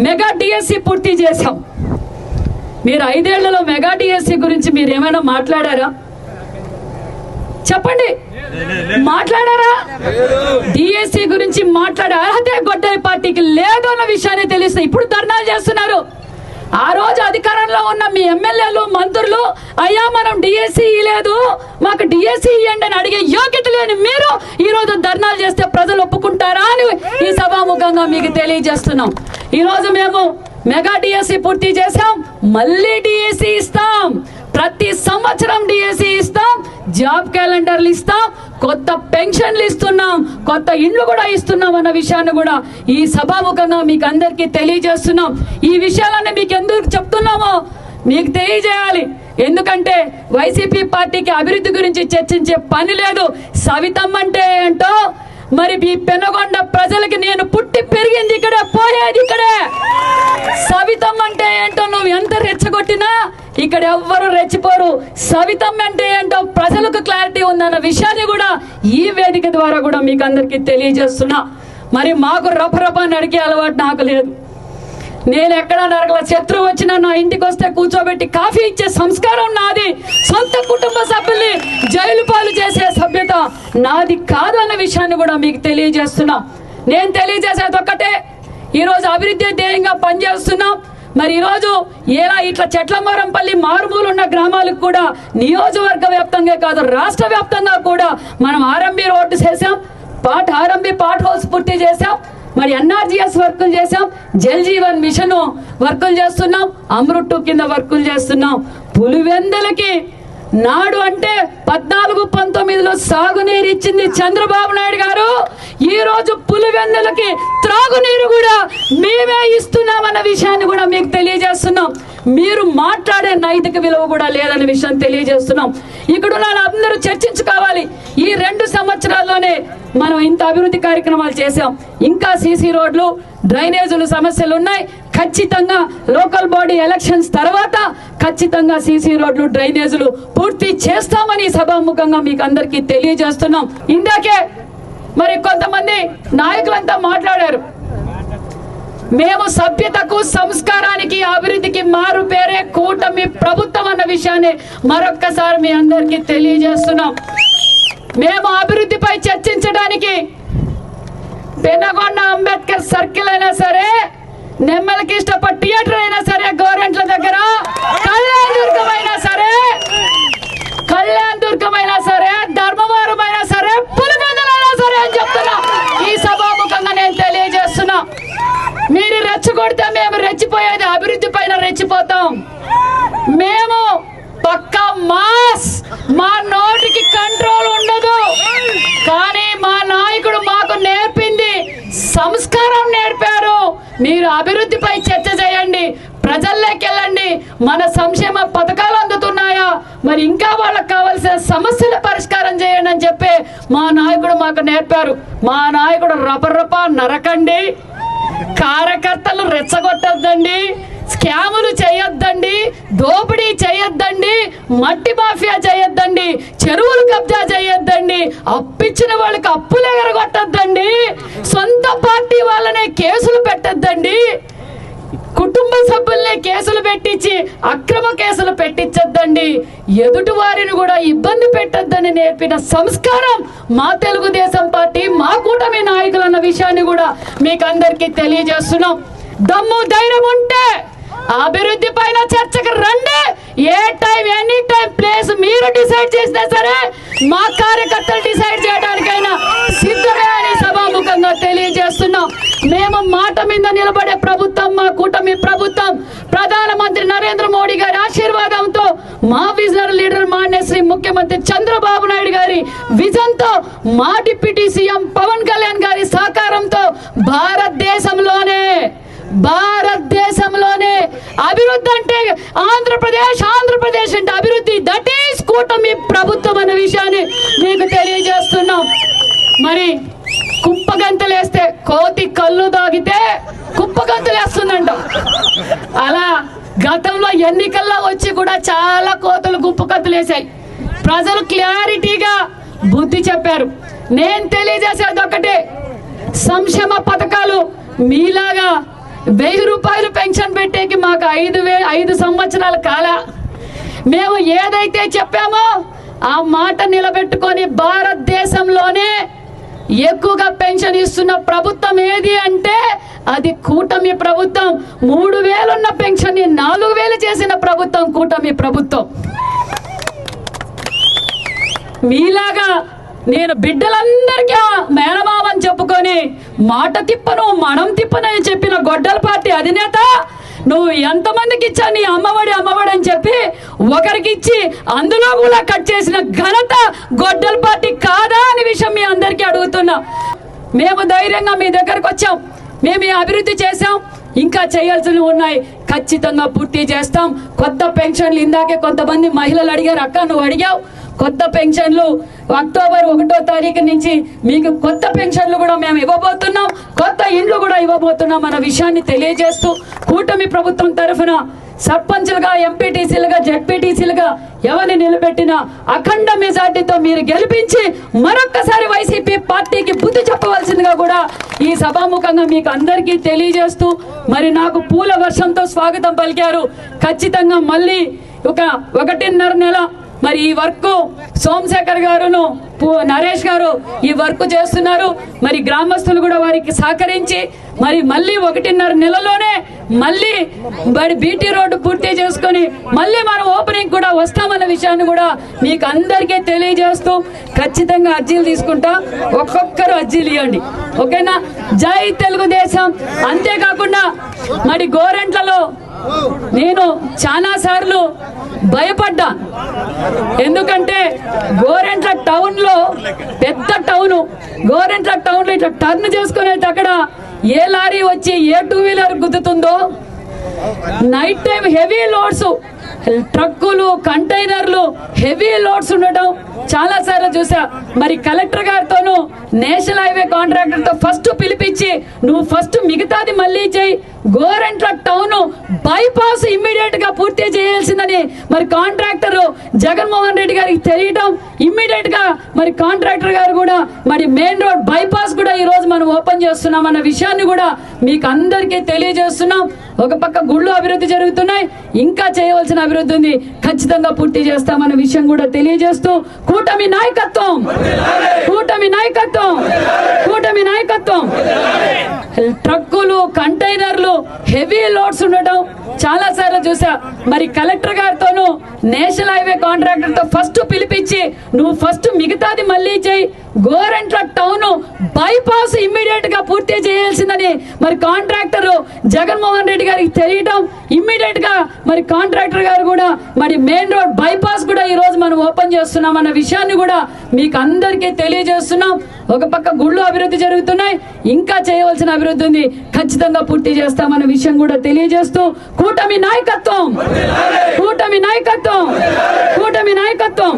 Mega DSC పూర్తి చేశాం. మీరు 5 ఏళ్లలో మెగా డిఎస్సి గురించి మీరు ఏమైనా మాట్లాడారా? చెప్పండి, మాట్లాడారా? డిఎస్సి గురించి మాట్లాడే అర్హతే గొడ్డలి పార్టీకి లేదు అన్న విషయాన్ని తెలిస్తే ఇప్పుడు ధర్నాలు చేస్తున్నారు. ఆ రోజు అధికారంలో ఉన్న మీ ఎమ్మెల్యేలు మంత్రులు అయ్యా మనం డిఎస్సి లేదు, మాకు డిఎస్సి ఇవ్వండి అని అడిగే యోగ్యత లేని మీరు ఈ రోజు ధర్నాలు చేస్తే ప్రజలు ఒప్పుకుంటారా అని ఈ సభాముఖంగా మీకు తెలియజేస్తున్నాం. ఈ రోజు మేము మెగా డిఎస్సి పూర్తి చేసాం, మళ్ళీ డిఎస్సి ఇస్తాం, ప్రతి సంవత్సరం డిఎస్సి ఇస్తాం, జాబ్ క్యాలెండర్లు ఇస్తాం, కొత్త పెన్షన్లు ఇస్తున్నాం, కొత్త ఇండ్లు కూడా ఇస్తున్నాం అన్న విషయాన్ని కూడా ఈ సభాముఖంగా మీకు అందరికీ తెలియజేస్తున్నాం. ఈ విషయాలన్నీ మీకు ఎందుకు చెప్తున్నామో మీకు తెలియజేయాలి. ఎందుకంటే వైసీపీ పార్టీకి అభివృద్ధి గురించి చర్చించే పని లేదు. సవితమ్మ అంటే ఏంటో మరి ఈ పెనుగొండ ప్రజలకి నేను పుట్టి పెరిగింది ఇక్కడే, పోయేది ఇక్కడే. సవితమ్మ అంటే ఏంటో నువ్వు ఎంత రెచ్చగొట్టినా ఇక్కడ ఎవ్వరు రెచ్చిపోరు. సవితమ్మ అంటే ఏంటో ప్రజలకు క్లారిటీ ఉందన్న విషయాన్ని కూడా ఈ వేదిక ద్వారా కూడా మీకు అందరికీ తెలియజేస్తున్నా. మరి మాకు రపరప నడికే అలవాటు నాకు లేదు. నేను ఎక్కడ నరకల శత్రువు వచ్చినా నా ఇంటికి వస్తే కూర్చోబెట్టి కాఫీ ఇచ్చే సంస్కారం నాది. సొంత కుటుంబ సభ్యుల్ని జైలు పాలు చేసే సభ్యత నాది కాదు అన్న విషయాన్ని కూడా మీకు తెలియజేస్తున్నా. నేను తెలియజేసేది ఒక్కటే, ఈరోజు అభివృద్ధి ధ్యేయంగా పనిచేస్తున్నాం. మరి ఈరోజు ఎలా ఇట్లా చెట్లమరంపల్లి మారుమూలు ఉన్న గ్రామాలకు కూడా నియోజకవర్గ వ్యాప్తంగా కాదు రాష్ట్ర వ్యాప్తంగా కూడా మనం ఆర్ఎంబి రోడ్డు చేసాం, ఆర్ఎంబి పాట్ హౌస్ పూర్తి చేసాం, మరి ఎన్ఆర్జీఎస్ వర్కులు చేసాం, జల్ జీవన్ మిషన్ వర్కులు చేస్తున్నాం, అమృత్ 2 కింద వర్కులు చేస్తున్నాం. పులివెందులకి నాడు అంటే 14-19లో సాగునీరు ఇచ్చింది చంద్రబాబు నాయుడు గారు. ఈ రోజు పులివెందులకి త్రాగునీరు కూడా మేమే ఇస్తున్నామన్న విషయాన్ని కూడా మీకు తెలియజేస్తున్నాం. మీరు మాట్లాడే నైతిక విలువ కూడా లేదన్న విషయం తెలియజేస్తున్నాం. ఇక్కడ అందరూ చర్చించుకోవాలి. ఈ 2 సంవత్సరాల్లోనే మనం ఇంత అభివృద్ధి కార్యక్రమాలు చేశాం. ఇంకా సీసీ రోడ్లు, డ్రైనేజీలు సమస్యలు ఉన్నాయి. ఖచ్చితంగా లోకల్ బాడీ ఎలక్షన్స్ తర్వాత ఖచ్చితంగా సీసీ రోడ్లు, డ్రైనేజీలు పూర్తి చేస్తామని సభాముఖంగా మీకు అందరికీ తెలియజేస్తున్నాం. ఇందాకే మరి కొంతమంది నాయకులంతా మాట్లాడారు. మేము సభ్యతకు, సంస్కారానికి, అభివృద్ధికి మారు పేరే కూటమి ప్రభుత్వం అన్న విషయాన్ని మరొక్కసారి మీ అందరికీ తెలియజేస్తున్నాం. మేము అభివృద్ధిపై చర్చించడానికి పెనగొండ అంబేద్కర్ సర్కిల్ అయినా సరే, నెమ్మలకిష్టప థియేటర్ అయినా సరే, గవర్నమెంట్ల దగ్గర కళ్యాణ్ దుర్గం అయినా సరే, ధర్మవరం అయినా సరే, పులివెందులైనా సరే అని చెప్తున్నా. ఈ సభాముఖంగా నేను తెలియజేస్తున్నా. మీరు రెచ్చగొడితే మేము రెచ్చిపోయేది అభివృద్ధి పైన రెచ్చిపోతాం. మేము పక్కా మాస్, మా నోటికి కంట్రోల్ ఉండదు. కానీ మా నాయకుడు మాకు నేర్పింది సంస్కారం నేర్పారు. మీరు అభివృద్ధిపై చర్చ చేయండి, ప్రజల్లోకి వెళ్ళండి, మన సంక్షేమ పథకాలు అందుతున్నాయా, మరి ఇంకా వాళ్ళకి కావాల్సిన సమస్యల పరిష్కారం చేయండి అని చెప్పి మా నాయకుడు మాకు నేర్పారు. మా నాయకుడు రపరప నరకండి, కార్యకర్తలు రెచ్చగొట్టద్దండి, స్కాములు చేయొద్దండి, దోపిడీ చేయొద్దండి, మట్టి మాఫియా చేయొద్దండి, చెరువులు కబ్జా చేయొద్దండి, అప్పిచ్చిన వాళ్ళకి అప్పులు ఎగరగొట్టద్దండి, సొంత పార్టీ వాళ్ళనే కేసులు పెట్టద్దండి, కుటుంబ సభ్యుల్ని కేసులు పెట్టించి అక్రమ కేసులు పెట్టించద్దండి, ఎదుటి వారిని కూడా ఇబ్బంది పెట్టద్దని నేర్పిన సంస్కారం మా తెలుగుదేశం పార్టీ, మా కూటమి నాయకులు అన్న విషయాన్ని కూడా మీకు అందరికీ తెలియజేస్తున్నాం. దమ్ము ధైర్యం ఉంటే అభివృద్ధి పైన చర్చకు రండి. ఏ టైం, ఎనీ టైం, ప్లేస్ మీరు డిసైడ్ చేసినా సరే మా కార్యకర్తలు డిసైడ్ చేయడానికైనా సిద్ధమే అని సభాముఖంగా తెలియజేస్తున్నాం. మేము మాట మీద నిలబడే ప్రభుత్వం మా కూటమి ప్రభుత్వం. ప్రధానమంత్రి నరేంద్ర మోడీ గారి ఆశీర్వాదంతో, మా విజనరీ లీడర్ మాన్యశ్రీ ముఖ్యమంత్రి చంద్రబాబు నాయుడు గారి విజన్ తో, మా డిప్యూటీ సీఎం పవన్ కళ్యాణ్ గారి సహకారంతో భారతదేశంలోనే అభివృద్ధి అంటే ఆంధ్రప్రదేశ్ అంటే అభివృద్ధి, దట్ ఈస్ కూటమి ప్రభుత్వం అనే విషయాన్ని మీకు తెలియజేస్తున్నాం. మరి కుప్పగంతలేస్తే కోతి కళ్ళు దాగితే కుప్పగంతలేస్తుందంట. అలా గతంలో ఎన్నికల్లో వచ్చి కూడా చాలా కోతులు కుప్పగంతలేసాయి. ప్రజలు క్లారిటీగా బుద్ధి చెప్పారు. నేను తెలియజేసేది ఒకటే, సంక్షేమ పథకాలు మీలాగా 1000 రూపాయలు పెన్షన్ పెట్టేకి మాకు 5 సంవత్సరాల కాల మేము ఏదైతే చెప్పామో ఆ మాట నిలబెట్టుకొని భారతదేశంలోనే ఎక్కువగా పెన్షన్ ఇస్తున్న ప్రభుత్వం ఏది అంటే అది కూటమి ప్రభుత్వం. 3000 ఉన్న పెన్షన్ ని 4000 చేసిన ప్రభుత్వం కూటమి ప్రభుత్వం. మీలాగా నేను బిడ్డలందరికీ మేనమామని చెప్పుకొని మాట తిప్పను మనం తిప్పనని చెప్పిన గొడ్డల పార్టీ అధినేత నువ్వు ఎంతమందికి ఇచ్చా నీ అమ్మఒడి అని చెప్పి ఒకరికి ఇచ్చి అందులో కూడా కట్ చేసిన ఘనత గొడ్డల పార్టీ కాదా అనే విషయం మీ అందరికీ అడుగుతున్నా. మేము ధైర్యంగా మీ దగ్గరకు వచ్చాం, మేము ఈ అభివృద్ధి చేశాం, ఇంకా చేయాల్సినవి ఉన్నాయి, ఖచ్చితంగా పూర్తి చేస్తాం. కొత్త పెన్షన్లు ఇందాకే కొంతమంది మహిళలు అడిగారు, అక్క నువ్వు అడిగావు కొత్త పెన్షన్లు అక్టోబర్ 1వ తారీఖు నుంచి మీకు కొత్త పెన్షన్లు కూడా మేము ఇవ్వబోతున్నాం, కొత్త ఇండ్లు కూడా ఇవ్వబోతున్నాం అన్న విషయాన్ని తెలియజేస్తూ కూటమి ప్రభుత్వం తరఫున సర్పంచులుగా, ఎంపీటీసీలుగా, జెడ్పీటీసీలుగా ఎవరిని నిలబెట్టినా అఖండ మెజార్టీతో మీరు గెలిపించి మరొక్కసారి వైసీపీ పార్టీకి బుద్ధి చెప్పవలసిందిగా కూడా ఈ సభాముఖంగా మీకు అందరికీ తెలియజేస్తూ, మరి నాకు పూల వర్షంతో స్వాగతం పలికారు. ఖచ్చితంగా మళ్ళీ 1.5 నెల మరి ఈ వర్క్ సోమశేఖర్ గారును నరేష్ గారు ఈ వర్క్ చేస్తున్నారు. మరి గ్రామస్తులు కూడా వారికి సహకరించి మరి మళ్ళీ 1.5 నెలలోనే మళ్ళీ బీటీ రోడ్డు పూర్తి చేసుకొని మళ్ళీ మనం ఓపెనింగ్ కూడా వస్తామన్న విషయాన్ని కూడా మీకు అందరికీ తెలియజేస్తూ ఖచ్చితంగా అర్జీలు తీసుకుంటా. ఒక్కొక్కరు అర్జీలు ఇవ్వండి, ఓకేనా? జై తెలుగుదేశం. అంతేకాకుండా మరి గోరెంట్లలో నేను చాలా సార్లు భయపడ్డా, ఎందుకంటే గోరెంట్ల టౌన్ లో పెద్ద టౌన్, గోరెంట్ల టౌన్ లో ఇట్లా టర్న్ చేసుకునే అక్కడ ఏ లారీ వచ్చి ఏ 2 వీలర్ గుద్దుతుందో, నైట్ టైం హెవీ లోడ్స్ ట్రక్కులు కంటైనర్లు హెవీ లోడ్స్ ఉండటం చాలా సార్లు చూసా. మరి కలెక్టర్ గారితోనూ నేషనల్ హైవే కాంట్రాక్టర్ తో ఫస్ట్ పిలిపించి నువ్వు ఫస్ట్ మిగతాది మళ్ళీ చేయి, గోరెంట్ల టౌన్ బైపాస్ ఇమ్మీడియట్ గా పూర్తి చేయాల్సిందని మరి కాంట్రాక్టర్ జగన్మోహన్ రెడ్డి గారికి తెలియటం, ఇమ్మీడియట్ గా మరి కాంట్రాక్టర్ గారు కూడా మరి మెయిన్ రోడ్ బైపాస్ కూడా ఈ రోజు మనం ఓపెన్ చేస్తున్నాం అన్న విషయాన్ని కూడా మీకు అందరికీ తెలియజేస్తున్నాం. ఒక పక్క గుళ్ళు అభివృద్ధి జరుగుతున్నాయి, ఇంకా చేయవలసిన అభివృద్ధి ఉంది, ఖచ్చితంగా పూర్తి చేస్తామన్న విషయం కూడా తెలియజేస్తూ కూటమి నాయకత్వం, కూటమి నాయకత్వం, కూటమి నాయకత్వం. ట్రక్కులు కంటైనర్లు హెవీ లోడ్స్ ఉండటం చాలా సార్లు చూసా. మరి కలెక్టర్ గారితోనూ నేషనల్ హైవే కాంట్రాక్టర్ తో ఫస్ట్ పిలిపించి నువ్వు ఫస్ట్ మిగతాది మళ్ళీ చేయి, గోరెంట్ల టౌన్ బైపాస్ ఇమ్మీడియట్ గా పూర్తి చేయాల్సిందని మరి కాంట్రాక్టర్ జగన్మోహన్ రెడ్డి గారికి తెలియటం, ఇమ్మీడియట్ గా మరి కాంట్రాక్టర్ గారు కూడా మరి మెయిన్ రోడ్ బైపాస్ కూడా ఈ రోజు మనం ఓపెన్ చేస్తున్నాం అన్న విషయాన్ని కూడా మీకు అందరికీ తెలియజేస్తున్నాం. ఒక పక్క గుళ్ళు అభివృద్ధి జరుగుతున్నాయి, ఇంకా చేయవలసిన అభివృద్ధి ఉంది, ఖచ్చితంగా పూర్తి చేస్తామన్న విషయం కూడా తెలియజేస్తూ కూటమి నాయకత్వం, కూటమి నాయకత్వం, కూటమి నాయకత్వం.